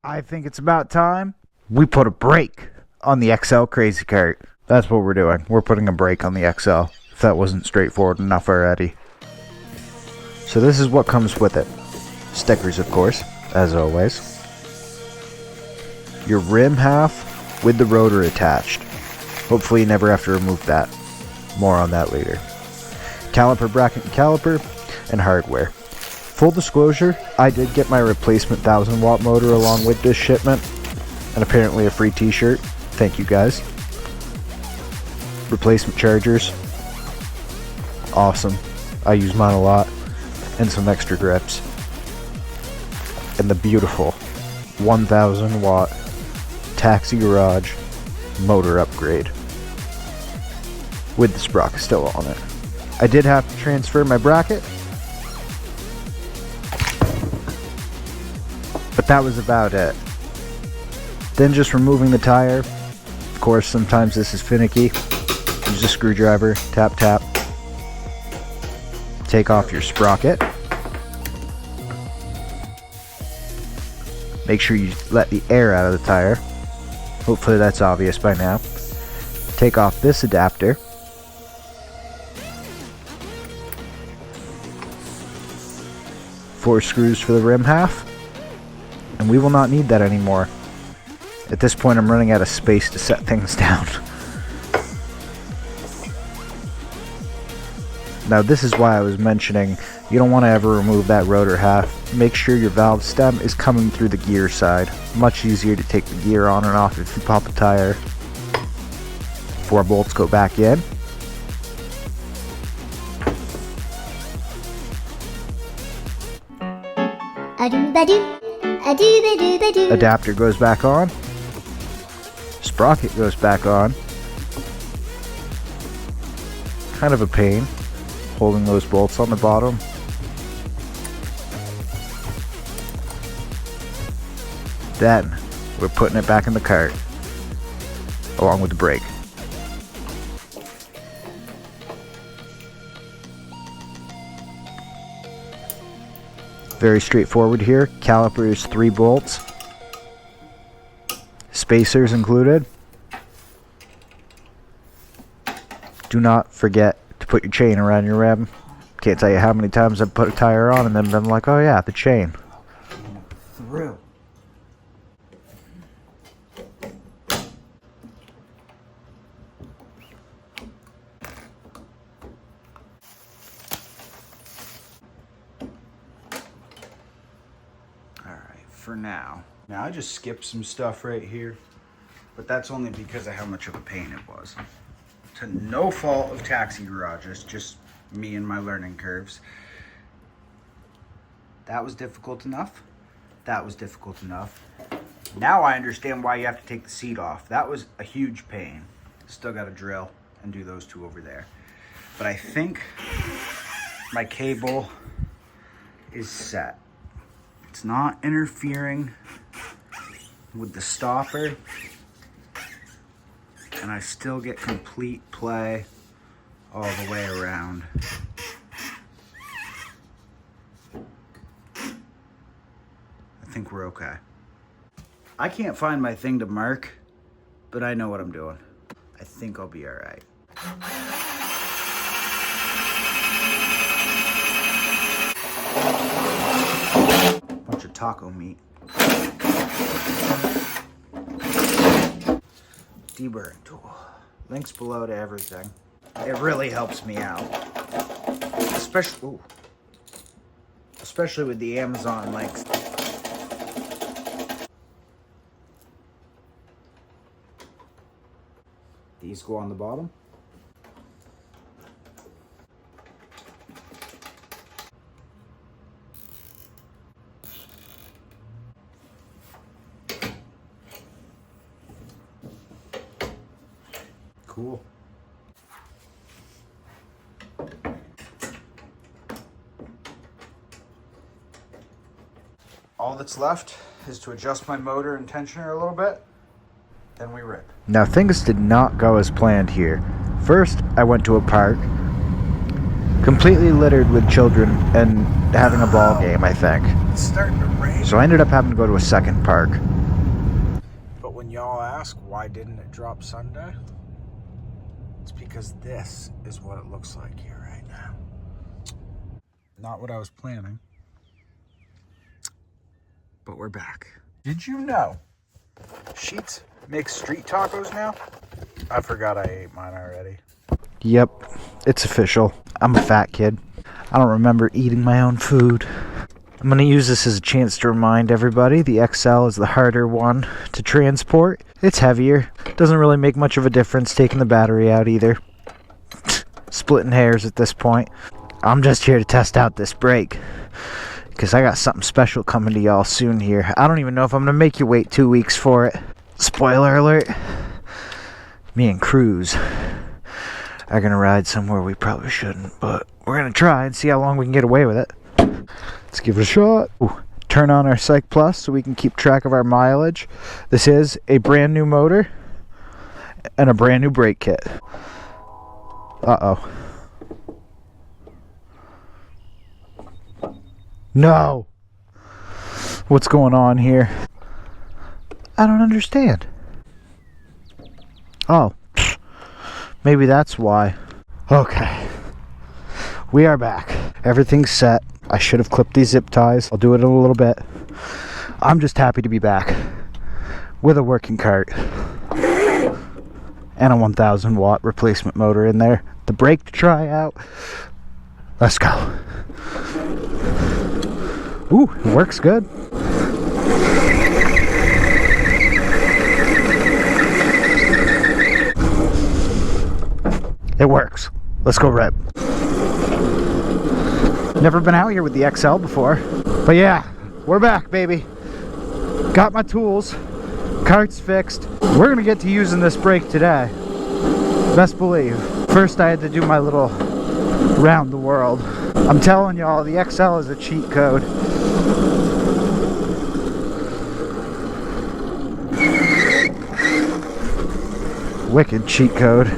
I think it's about time we put a brake on the XL Crazy Kart. That's what we're doing. We're putting a brake on the XL, if that wasn't straightforward enough already. So this is what comes with it. Stickers, of course, as always. Your rim half with the rotor attached. Hopefully you never have to remove that. More on that later. Caliper bracket and caliper, and hardware. Full disclosure, I did get my replacement 1000-watt motor along with this shipment, and apparently a free t-shirt. Thank you guys. Replacement chargers. Awesome. I use mine a lot. And some extra grips. And the beautiful 1000-watt Taxi Garage motor upgrade with the sprocket still on it. I did have to transfer my bracket, but that was about it. Then just removing the tire. Of course, sometimes this is finicky. Use a screwdriver, tap tap. Take off your sprocket. Make sure you let the air out of the tire. Hopefully that's obvious by now. Take off this adapter. Four screws for the rim half. And we will not need that anymore. At this point I'm running out of space to set things down. Now this is why I was mentioning you don't want to ever remove that rotor half. Make sure your valve stem is coming through the gear side. Much easier to take the gear on and off if you pop a tire. 4 bolts go back in. Adapter goes back on. Sprocket goes back on. Kind of a pain holding those bolts on the bottom. Then we're putting it back in the cart along with the brake. Very straightforward here. Caliper is 3 bolts. Spacers included. Do not forget to put your chain around your rim. Can't tell you how many times I've put a tire on and then been like, oh yeah, the chain. Through. Alright, for now. Now I just skipped some stuff right here, but that's only because of how much of a pain it was. To no fault of Taxi Garages, just me and my learning curves. That was difficult enough. That was difficult enough. Now I understand why you have to take the seat off. That was a huge pain. Still got to drill and do those 2 over there. But I think my cable is set. It's not interfering with the stopper. And I still get complete play all the way around. I think we're okay. I can't find my thing to mark, but I know what I'm doing. I think I'll be all right. Bunch of taco meat. Deburring tool. Links below to everything. It really helps me out. Especially with the Amazon links. These go on the bottom. Cool. All that's left is to adjust my motor and tensioner a little bit, then we rip. Now things did not go as planned here. First, I went to a park, completely littered with children and having a ball game, I think. It's starting to rain. So I ended up having to go to a second park. But when y'all ask why didn't it drop Sunday, it's because this is what it looks like here right now. Not what I was planning. But we're back. Did you know Sheetz makes street tacos now? I forgot I ate mine already. Yep, it's official. I'm a fat kid. I don't remember eating my own food. I'm going to use this as a chance to remind everybody the XL is the harder one to transport. It's heavier. Doesn't really make much of a difference taking the battery out either. Splitting hairs at this point. I'm just here to test out this brake, because I got something special coming to y'all soon here. I don't even know if I'm going to make you wait 2 weeks for it. Spoiler alert. Me and Cruz are going to ride somewhere we probably shouldn't, but we're going to try and see how long we can get away with it. Let's give it a shot. Ooh, turn on our Psych Plus so we can keep track of our mileage. This is a brand new motor and a brand new brake kit. Uh-oh. No! What's going on here? I don't understand. Oh. Maybe that's why. Okay. We are back. Everything's set. I should have clipped these zip ties. I'll do it in a little bit. I'm just happy to be back with a working cart and a 1,000 watt replacement motor in there. The brake to try out. Let's go. Ooh, it works good. It works. Let's go rip. Never been out here with the XL before. But yeah, we're back, baby. Got my tools. Cart's fixed. We're gonna get to using this brake today. Best believe. First I had to do my little round the world. I'm telling y'all, the XL is a cheat code. Wicked cheat code.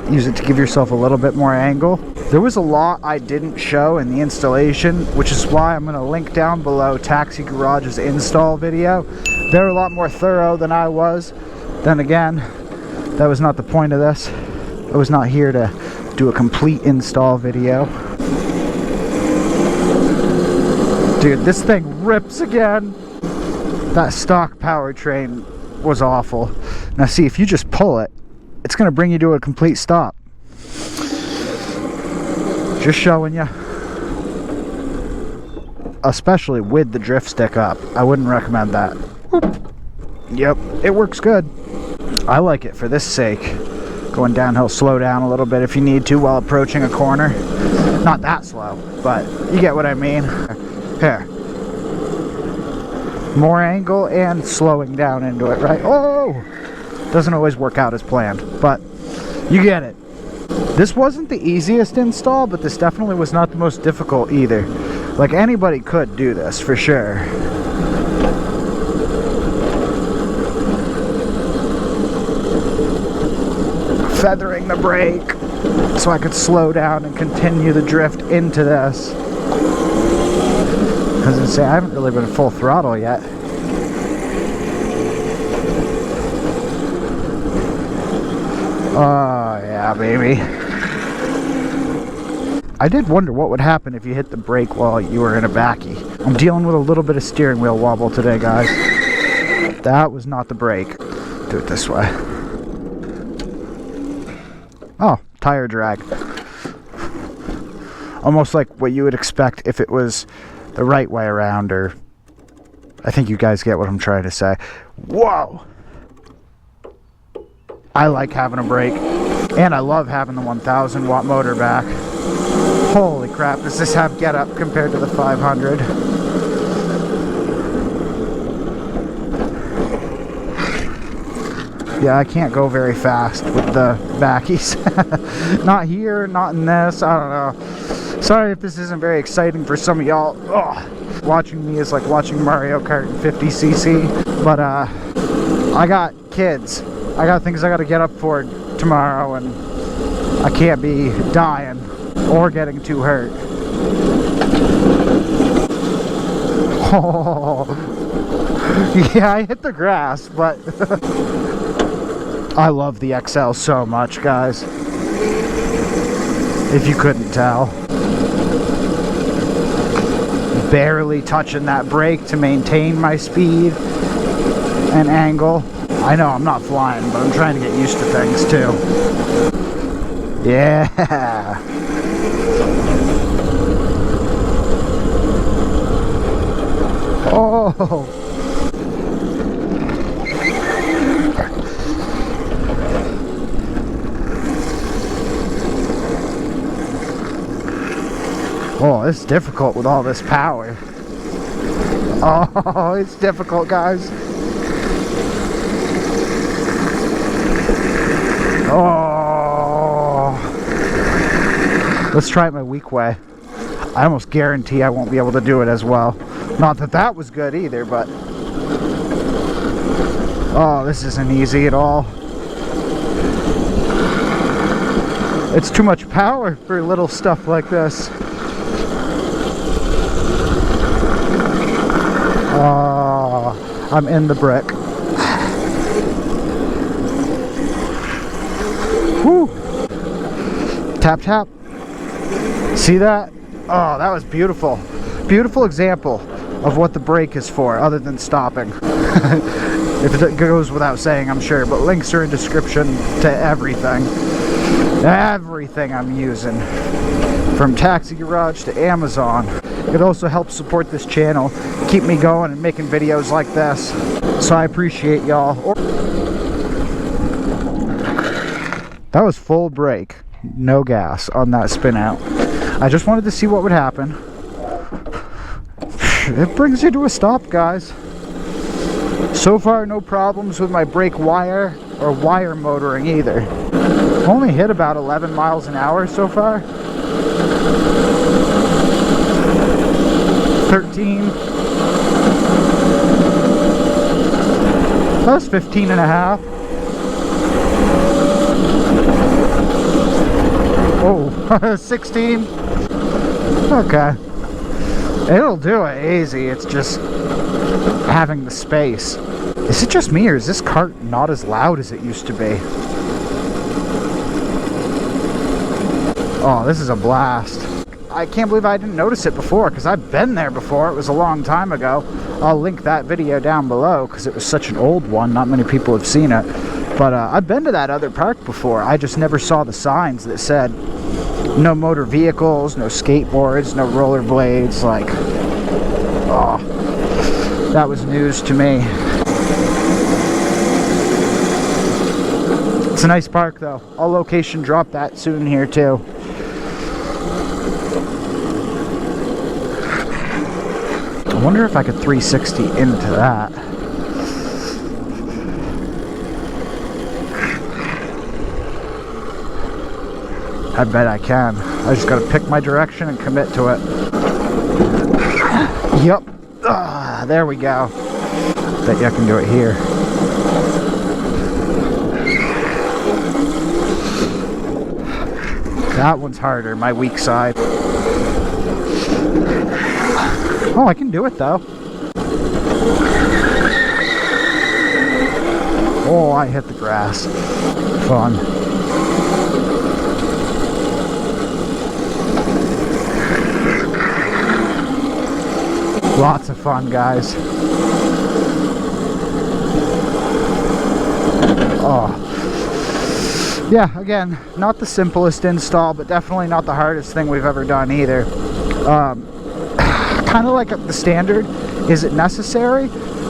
Use it to give yourself a little bit more angle. There was a lot I didn't show in the installation, which is why I'm going to link down below Taxi Garage's install video. They're a lot more thorough than I was. Then again, that was not the point of this. I was not here to do a complete install video. Dude, this thing rips again. That stock powertrain was awful. Now see, if you just pull it, it's going to bring you to a complete stop. Just showing you. Especially with the drift stick up. I wouldn't recommend that. Whoop. Yep, it works good. I like it for this sake. Going downhill, slow down a little bit if you need to while approaching a corner. Not that slow, but you get what I mean. Here. More angle and slowing down into it, right? Oh! Doesn't always work out as planned, but you get it. This wasn't the easiest install, but this definitely was not the most difficult either. Like, anybody could do this, for sure. Feathering the brake so I could slow down and continue the drift into this. I was gonna say, I haven't really been full throttle yet. Oh, yeah, baby. I did wonder what would happen if you hit the brake while you were in a backy. I'm dealing with a little bit of steering wheel wobble today, guys. That was not the brake. Do it this way. Oh, tire drag. Almost like what you would expect if it was the right way around, or... I think you guys get what I'm trying to say. Whoa! I like having a brake, and I love having the 1,000 watt motor back. Holy crap, does this have get up compared to the 500? Yeah, I can't go very fast with the backies. Not here, not in this, I don't know. Sorry if this isn't very exciting for some of y'all. Ugh. Watching me is like watching Mario Kart in 50cc. But I got kids. I got things I got to get up for tomorrow, and I can't be dying or getting too hurt. Oh, yeah, I hit the grass, but I love the XL so much, guys. If you couldn't tell. Barely touching that brake to maintain my speed and angle. I know I'm not flying, but I'm trying to get used to things too. Yeah. Oh. Oh, it's difficult with all this power. Oh, it's difficult, guys. Oh. Let's try it my weak way. I almost guarantee I won't be able to do it as well. Not that that was good either, but... Oh, this isn't easy at all. It's too much power for little stuff like this. Oh, I'm in the brick. Woo! Tap, tap. See that? Oh, that was beautiful. Beautiful example of what the brake is for, other than stopping. If it goes without saying, I'm sure, but links are in description to everything. Everything I'm using. From Taxi Garage to Amazon. It also helps support this channel, keep me going and making videos like this. So I appreciate y'all. That was full brake, no gas on that spin out. I just wanted to see what would happen. It brings you to a stop, guys. So far, no problems with my brake wire or wire motoring either. Only hit about 11 miles an hour so far. 13. That was 15 and a half. Oh, 16. Okay. It'll do it easy. It's just having the space. Is it just me, or is this cart not as loud as it used to be? Oh, this is a blast. I can't believe I didn't notice it before, because I've been there before. It was a long time ago. I'll link that video down below, because it was such an old one. Not many people have seen it. But I've been to that other park before. I just never saw the signs that said no motor vehicles, no skateboards, no rollerblades. Like, oh, that was news to me. It's a nice park, though. I'll location drop that soon here, too. I wonder if I could 360 into that. I bet I can. I just gotta pick my direction and commit to it. Yup. There we go. Bet you I can do it here. That one's harder, my weak side. Oh, I can do it though. Oh, I hit the grass. Fun. Lots of fun, guys. Oh. Yeah, again, not the simplest install, but definitely not the hardest thing we've ever done either. Kind of like the standard. Is it necessary?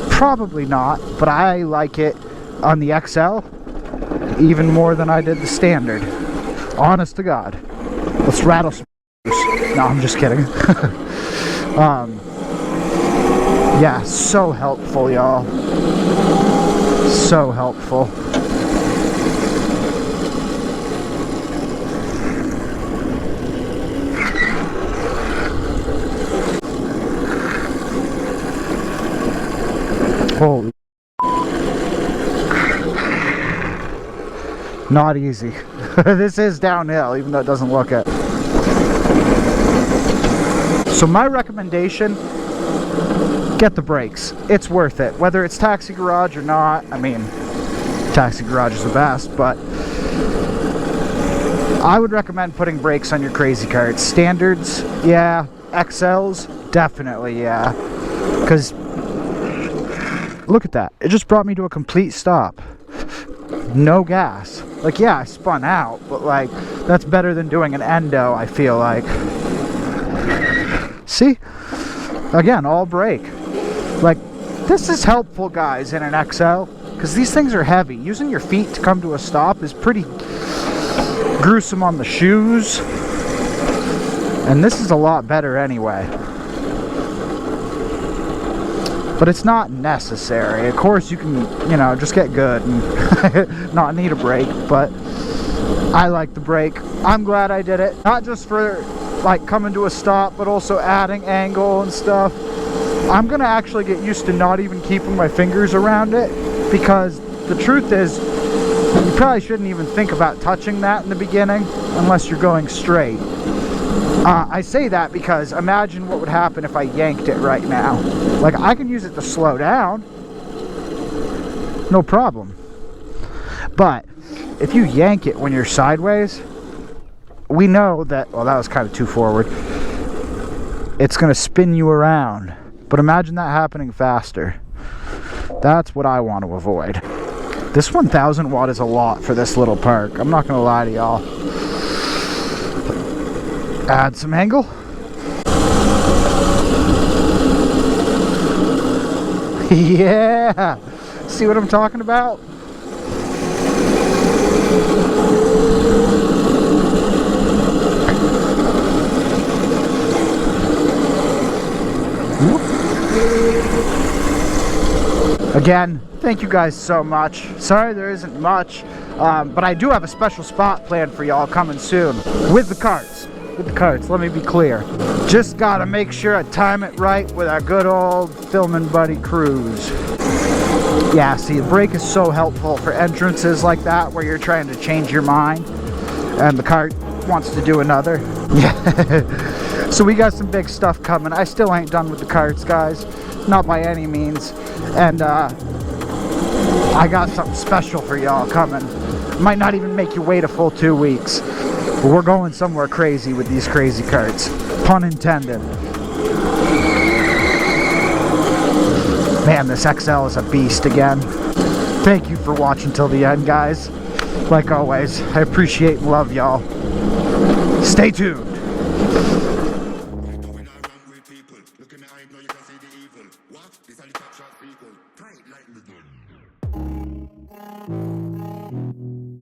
Probably not, but I like it on the XL even more than I did the standard. Honest to God. Let's rattle some. No, I'm just kidding. Yeah, so helpful, y'all. So helpful. Holy. Not easy. This is downhill, even though it doesn't look it. So my recommendation, get the brakes. It's worth it. Whether it's Taxi Garage or not, I mean, Taxi Garage is the best, but I would recommend putting brakes on your crazy karts. Standards, yeah. XLs, definitely, yeah. Because, look at that. It just brought me to a complete stop. No gas. Like, yeah, I spun out, but like, that's better than doing an endo, I feel like. See? Again, all brake. Like, this is helpful, guys, in an XL, because these things are heavy. Using your feet to come to a stop is pretty gruesome on the shoes. And this is a lot better anyway. But it's not necessary. Of course, you can, you know, just get good and not need a brake, but I like the brake. I'm glad I did it. Not just for, like, coming to a stop, but also adding angle and stuff. I'm gonna actually get used to not even keeping my fingers around it, because the truth is, you probably shouldn't even think about touching that in the beginning unless you're going straight. I say that because imagine what would happen if I yanked it right now. Like, I can use it to slow down, no problem. But if you yank it when you're sideways, we know that, well, that was kind of too forward. It's going to spin you around. But imagine that happening faster. That's what I want to avoid. This 1000 watt is a lot for this little park. I'm not going to lie to y'all. Add some angle. Yeah! See what I'm talking about? Again, thank you guys so much. Sorry there isn't much, but I do have a special spot planned for y'all coming soon with the carts. Let me be clear. Just gotta make sure I time it right with our good old filming buddy Cruz. Yeah, see, the brake is so helpful for entrances like that where you're trying to change your mind and the cart wants to do another. Yeah. So we got some big stuff coming. I still ain't done with the carts, guys. Not by any means. And I got something special for y'all coming. Might not even make you wait a full 2 weeks. But we're going somewhere crazy with these crazy carts. Pun intended. Man, this XL is a beast again. Thank you for watching till the end, guys. Like always, I appreciate and love y'all. Stay tuned. What? This is the top shot people. Tight like the gun.